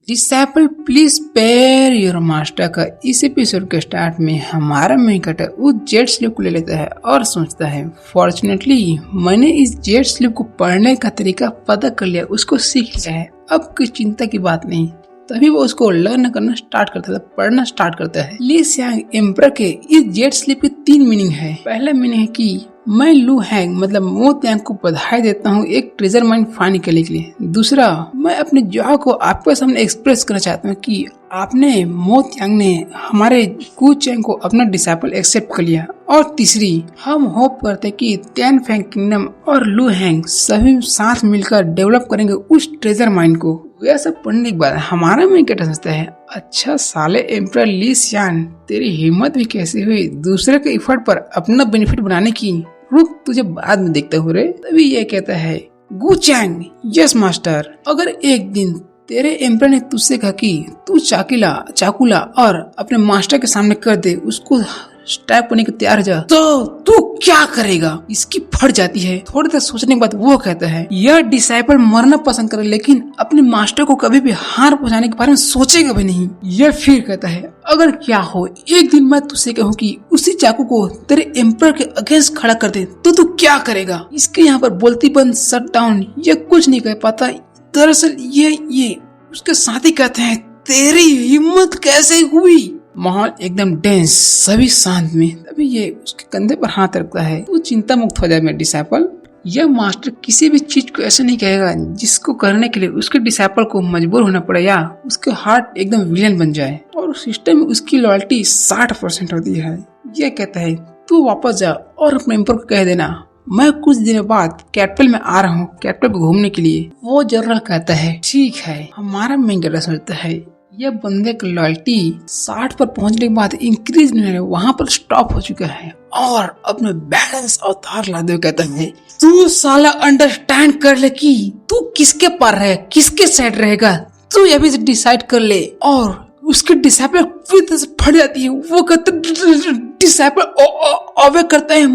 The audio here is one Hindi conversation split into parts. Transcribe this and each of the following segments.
Disciple please spare your master का इस एपिसोड के स्टार्ट में हमारा मेन कैरेक्टर उस जेट स्लिप को ले लेता है और सोचता है फॉर्चुनेटली मैंने इस जेट स्लिप को पढ़ने का तरीका पता कर लिया, उसको सीख लिया है, अब कोई चिंता की बात नहीं। तभी वो उसको लर्न करना स्टार्ट करता है, पढ़ना स्टार्ट करता है। ली सियांग एम्परर के इस जेट स्लिप के 3 मीनिंग है। पहला मीनिंग है कि मैं लू हैंग मतलब मो त्यांग को बधाई देता हूँ एक ट्रेजर माइन फाइंड करने के लिए। दूसरा, मैं अपने जॉय को आपके सामने एक्सप्रेस करना चाहता हूँ कि आपने मो त्यांग ने हमारे कू चैंग को अपना डिसाइपल एक्सेप्ट कर लिया। और तीसरी, हम होप करते हैं कि त्यान फैंग किंगडम और लू हैंग सभी साथ मिलकर डेवलप करेंगे उस ट्रेजर माइन को। यह सब पढ़ने के बाद हमारा में क्या सोचता है, अच्छा साले एम्परर ली सियांग, तेरी हिम्मत भी कैसी हुई दूसरे के इफर्ट पर अपना बेनिफिट बनाने की, रुक तुझे बाद में देखते हो रे। तभी ये कहता है गू चैंग, यस मास्टर, अगर एक दिन तेरे एम्परर ने तुझसे कहा कि तू चाकुला और अपने मास्टर के सामने कर दे, उसको स्टैप करने के तैयार जा, तो तू क्या करेगा? इसकी फट जाती है। थोड़ी देर सोचने के बाद वो कहता है यह डिसाइपल मरना पसंद करे लेकिन अपने मास्टर को कभी भी हार पहुंचाने के बारे में सोचेगा भी नहीं। यह फिर कहता है अगर क्या हो एक दिन मैं तुझसे कहूँ कि उसी चाकू को तेरे एम्परर के अगेंस्ट खड़ा कर दे, तो तू क्या करेगा? इसके यहाँ पर बोलती बंद शट डाउन, ये कुछ नहीं कह पाता। दरअसल ये उसके साथी कहते हैं तेरी हिम्मत कैसे हुई? माहौल एकदम डेंस, सभी शांत में। तभी ये उसके कंधे पर हाथ रखता है, तू चिंता मुक्त हो जाए मेरे डिसाइपल। यह मास्टर किसी भी चीज को ऐसे नहीं कहेगा जिसको करने के लिए उसके डिसाइपल को मजबूर होना पड़े या उसके हार्ट एकदम विलेन बन जाए। और सिस्टम में उसकी लॉयल्टी 60% होती है। यह कहता है तू वापस जा और अपने एम्पर को कह देना मैं कुछ दिनों बाद कैपिटल में आ रहा हूँ, कैपिटल को घूमने के लिए। वो जनरल कहता है ठीक है। हमारा मेन कैरेक्टर सोचता है यह बंदे की लॉयल्टी 60 पर पहुंचने के बाद इंक्रीज नहीं है, वहाँ पर स्टॉप हो चुका है। और अपने बैलेंस अवतार लाते हुए कहता है तू साला अंडरस्टैंड कर ले कि तू किसके पर है, किसके साइड रहेगा, तू ये भी डिसाइड कर ले। और उसके डिसाइपल फट जाती है। वो कहते डिसाइपल ऑबे करता है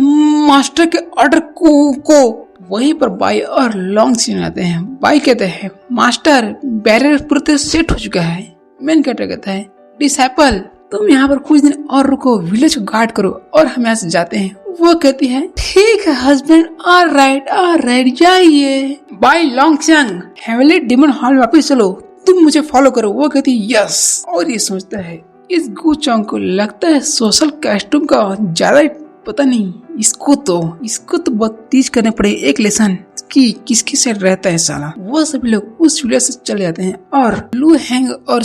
मास्टर के ऑर्डर को। वहीं पर बाई और लॉन्ग सीन आते हैं। बाई कहते हैं मास्टर बैरियर पूरे सेट हो चुका है। मेन कैरेक्टर कहता है डिसाइपल तुम यहाँ पर कुछ दिन और रुको, विलेज को गार्ड करो और हम यहाँ से जाते हैं। वो कहती है ठीक है हस्बैंड, ऑलराइट जाइए। Bai Long Chang Heavenly Demon Hall वापस चलो, तुम मुझे फॉलो करो। वो कहती है यस। और ये सोचता है इस गू चौंग को लगता है सोशल कॉस्ट्यूम का ज्यादा पता नहीं, इसको तो बहुत तेज करने पड़े एक लेसन कि किसकी साइड रहता है साला। वो सभी लोग उस विलेज से चले जाते हैं और लू हैंग और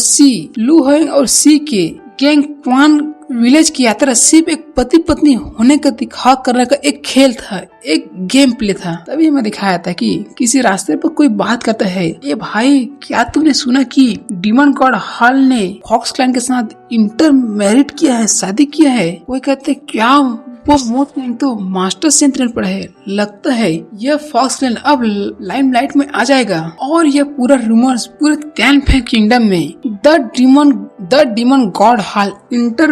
सी के गैंग क्वान विलेज की यात्रा सिर्फ एक पति पत्नी होने का दिखा करने का एक खेल था, एक गेम प्ले था। तभी हमें दिखाया था कि किसी रास्ते पर कोई बात करता है ये भाई क्या तूने सुना कि डीमन गॉड हॉल ने फॉक्स क्लैन के साथ इंटर मैरिड किया है, शादी किया है। कोई कहते क्या वो मौत तो मास्टर से इंटरनेट पर है, लगता है यह फॉक्स क्लैन अब लाइमलाइट में आ जाएगा। और यह पूरा रूमर्स पूरे त्यान फैंग किंगडम में the Demon God Hall inter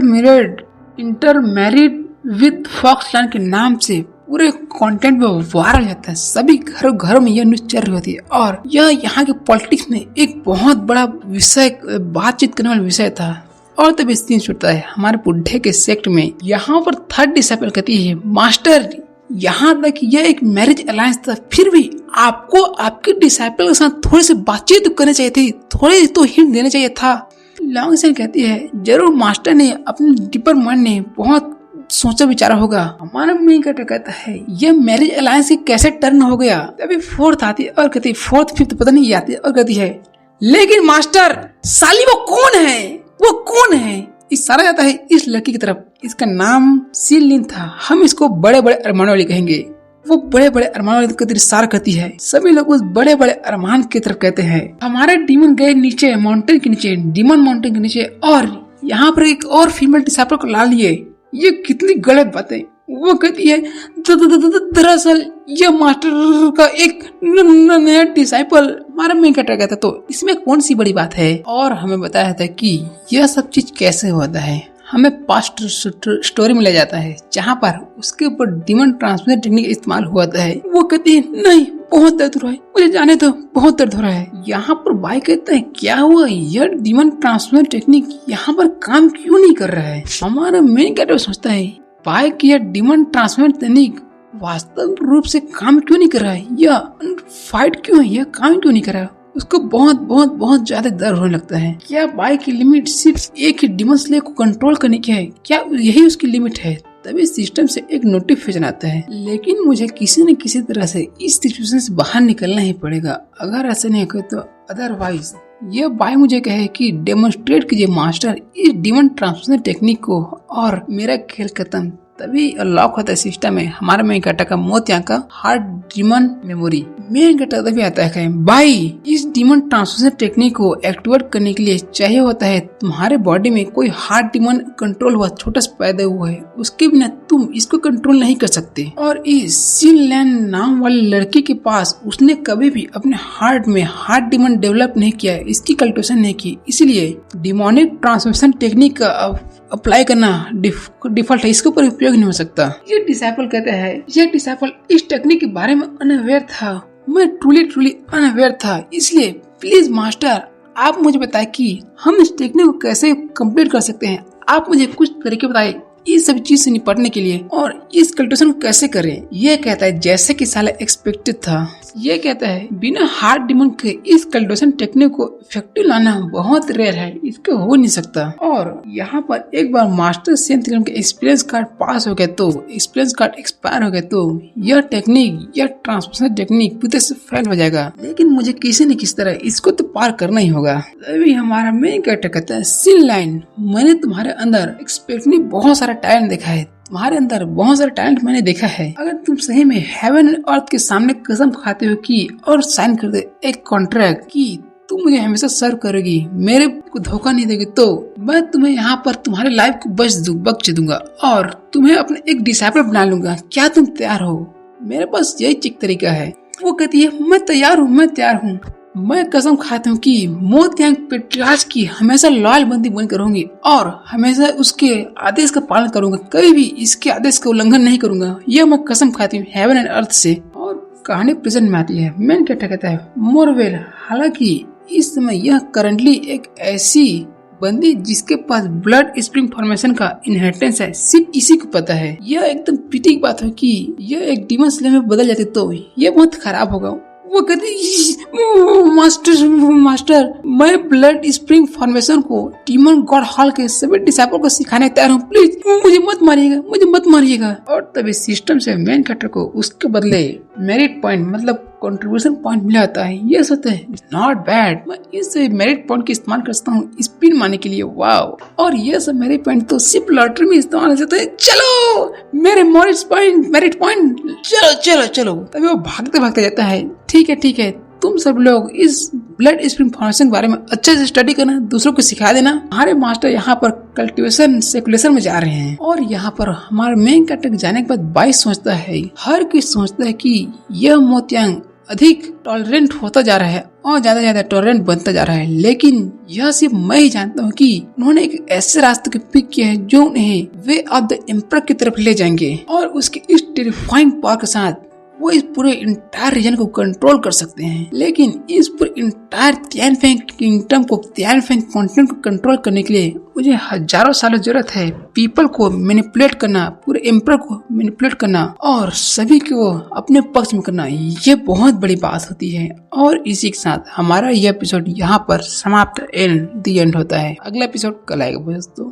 married with fox clan के नाम से पूरे कंटेंट में वायरल जाता है। सभी घरों में यह न्यूज चल रही होती है और यह यहाँ के पॉलिटिक्स में एक बहुत बड़ा विषय, बातचीत करने वाला विषय था। और तब सीन छूटता है हमारे बुढ़े के सेक्ट में। यहाँ पर थर्ड डिसाइपल कहती है मास्टर यहाँ तक यह एक मैरिज अलायंस था, फिर भी आपको आपके डिसाइपल के साथ थोड़ी सी बातचीत करनी चाहिए थी, थोड़ी तो हिंट देना चाहिए था। लॉन्ग सेन कहती है जरूर मास्टर ने अपने डीपर माइंड ने बहुत सोचा विचारा होगा। हमारा मेन कैरेक्टर कहता है यह मैरिज अलायंस कैसे टर्न हो गया। तभी फोर्थ आती है और कहती है फोर्थ फिफ्थ पता नहीं आती है और कहती है लेकिन मास्टर साली वो कौन है? इशारा जाता है इस लड़की की तरफ, इसका नाम सीलिन था, हम इसको बड़े बड़े अरमान वाली कहेंगे। वो बड़े बड़े अरमान वाली की तरफ इशारा करती है। सभी लोग उस बड़े बड़े अरमान की तरफ कहते हैं। हमारे डीमन गए नीचे माउंटेन के नीचे, डीमन माउंटेन के नीचे, और यहाँ पर एक और फीमेल डिसाइपल को ला लिए। ये कितनी गलत बात है। वो कहती है दरअसल यह मास्टर का एक नया डिसाइपल हमारा मेन कैरेक्टर कहता, तो इसमें कौन सी बड़ी बात है। और हमें बताया था कि यह सब चीज कैसे होता है। हमें पास्ट स्टोरी में ले जाता है जहाँ पर उसके ऊपर डीमन ट्रांसमिशन टेक्निक इस्तेमाल हुआ है। वो कहती है नहीं बहुत दर्द हो रहा है, मुझे जाने दो, बहुत दर्द हो रहा है। यहाँ पर भाई कहता है क्या हुआ, यह डीमन ट्रांसफर टेक्निक यहाँ पर काम क्यों नहीं कर रहा है। हमारा मेन कैरेक्टर सोचता है भाई कि यह डीमन ट्रांसफर टेक्निक वास्तव रूप से काम क्यों नहीं कर रहा है, यह फाइट क्यों है, यह काम क्यों नहीं कर रहा है। उसको बहुत बहुत बहुत ज्यादा दर्द होने लगता है। क्या बाई की लिमिट सिर्फ एक ही डीमन स्लेयर को कंट्रोल करने की है, क्या यही उसकी लिमिट है। तभी सिस्टम से एक नोटिफिकेशन आता है, लेकिन मुझे किसी न किसी तरह से इस सिचुएशन से बाहर निकलना ही पड़ेगा। अगर ऐसा नहीं हो तो अदरवाइज ये बाई मुझे कहे कि डेमोन्स्ट्रेट कीजिए मास्टर इस डीमन ट्रांसफर टेक्निक को और मेरा खेल खत्म। तभी अनलॉक होता है सिस्टम में हमारा मेन कैरेक्टर का मोतिया का hard demon memory. Main character तभी आता है भाई इस डीमन ट्रांसफर टेक्निक को एक्टिवेट करने के लिए चाहिए होता है तुम्हारे बॉडी में कोई हार्ड डीमन कंट्रोल हुआ छोटा सा पैदा हुआ है, उसके बिना तुम इसको कंट्रोल नहीं कर सकते। और इस सिनलैंड नाम वाली लड़की के पास उसने कभी भी अपने हार्ट में हार्ड डीमन डेवलप नहीं किया है, इसकी कल्टिवेशन नहीं की, इसलिए डिमोनिक ट्रांसमिशन टेक्निक का अप्लाई करना डिफॉल्ट है, इसके ऊपर उपयोग नहीं हो सकता। ये डिसाइपल कहते हैं ये डिसाइपल इस टेक्निक के बारे में अनअवेयर था, मैं ट्रूली अनअवेयर था, इसलिए प्लीज मास्टर आप मुझे बताएं कि हम इस टेक्निक को कैसे कंप्लीट कर सकते हैं। आप मुझे कुछ तरीके बताएं इस सब चीज से निपटने के लिए और इस कल्टिवेशन को कैसे करें। ये कहता है जैसे कि साला एक्सपेक्टेड था। ये कहता है बिना हार्ड डिमन के इस कल्टिवेशन टेक्निक को इफेक्टिव लाना बहुत रेयर है, इसको हो नहीं सकता। और यहाँ पर एक बार मास्टर सेंथ के एक्सपीरियंस कार्ड पास हो गया तो एक्सपीरियंस कार्ड एक्सपायर हो गया तो यह टेक्निक यह ट्रांसफर टेक्निक पूरे से फेल हो जाएगा। लेकिन मुझे किसी न किसी तरह इसको तो पार करना ही होगा। तभी हमारा मेन कैरेक्टर कहता है सिनलैंड मैंने तुम्हारे अंदर एक्सपेक्टली बहुत सारा टैलेंट देखा है, तुम्हारे अंदर बहुत सारा टैलेंट मैंने देखा है। अगर तुम सही में हेवन एंड अर्थ के सामने कसम खाते हो कि और साइन कर दे एक कॉन्ट्रैक्ट कि तुम मुझे हमेशा सर्व करोगी, मेरे को धोखा नहीं देगी, तो मैं तुम्हें यहाँ पर तुम्हारे लाइफ को बख्श दूंगा और तुम्हें अपने एक डिसाइपल बना लूंगा। क्या तुम तैयार हो? मेरे पास यही चिक तरीका है। वो कहती है मैं तैयार हूँ। मैं कसम खाता हूँ कि मोतियांग पेट्रियार्च की हमेशा लॉयल बंदी बनकर रहूंगी और हमेशा उसके आदेश का पालन करूंगा, कभी भी इसके आदेश का उल्लंघन नहीं करूंगा। यह मैं कसम खाती हूँ हेवन एंड अर्थ से। और कहानी प्रेजेंट में आती है। मेन कैरेक्टर कहता है मोरवेल, हालांकि इस समय यह करंटली एक ऐसी बंदी जिसके पास ब्लड स्प्रिंग फॉर्मेशन का इनहेरिटेंस है, सिर्फ इसी को पता है। यह एकदम पिटी की बात है कि यह एक डीमन स्लेयर में बदल जाती तो यह बहुत खराब होगा। वो कहती मास्टर मैं ब्लड स्प्रिंग फॉर्मेशन को डीमन गॉड हॉल के सभी डिसाइपल को सिखाने तैयार हूँ, प्लीज मुझे मत मारिएगा। और तभी सिस्टम से मेन कैरेक्टर को उसके बदले मेरिट पॉइंट मतलब कंट्रीब्यूशन पॉइंट मिला होता है। ये सोचते हैं नॉट बैड, मैं इस मेरिट पॉइंट का इस्तेमाल करता हूँ स्पिन मारने के लिए। वाओ, और ये सब मेरिट पॉइंट तो सिर्फ लॉटरी में इस्तेमाल होते हैं। चलो मेरे मेरिट पॉइंट चलो। तभी वो भागते जाता है। ठीक है तुम सब लोग इस ब्लड स्प्रिंग फॉर्मेशन के बारे में अच्छे से स्टडी करना, दूसरों को सिखा देना। हमारे मास्टर यहाँ पर कल्टिवेशन सेकुलेशन में जा रहे हैं और यहाँ पर हमारे मेन कैरेक्टर जाने के बाद बाइस सोचता है, हर कोई सोचता है कि यह मोतियांग अधिक टॉलरेंट होता जा रहा है और ज्यादा टॉलरेंट बनता जा रहा है। लेकिन यह सिर्फ मैं ही जानता हूँ कि उन्होंने एक ऐसे रास्ते को पिक किया है जो उन्हें वे ऑफ द एम्परर की तरफ ले जाएंगे और उसके इस टेरिफाइंग पावर के साथ वो इस पूरे इंटायर रीजन को कंट्रोल कर सकते हैं। लेकिन इस पूरे इंटायर तियानफेंग किंगडम को तियानफेंग कॉन्टिनेंट को कंट्रोल करने के लिए मुझे हजारों सालों जरूरत है। पीपल को मैनिपुलेट करना, पूरे एम्परर को मैनिपुलेट करना और सभी को अपने पक्ष में करना, ये बहुत बड़ी बात होती है। और इसी के साथ हमारा यह एपिसोड यहाँ पर समाप्त द एंड होता है। अगला एपिसोड कल आएगा दोस्तों।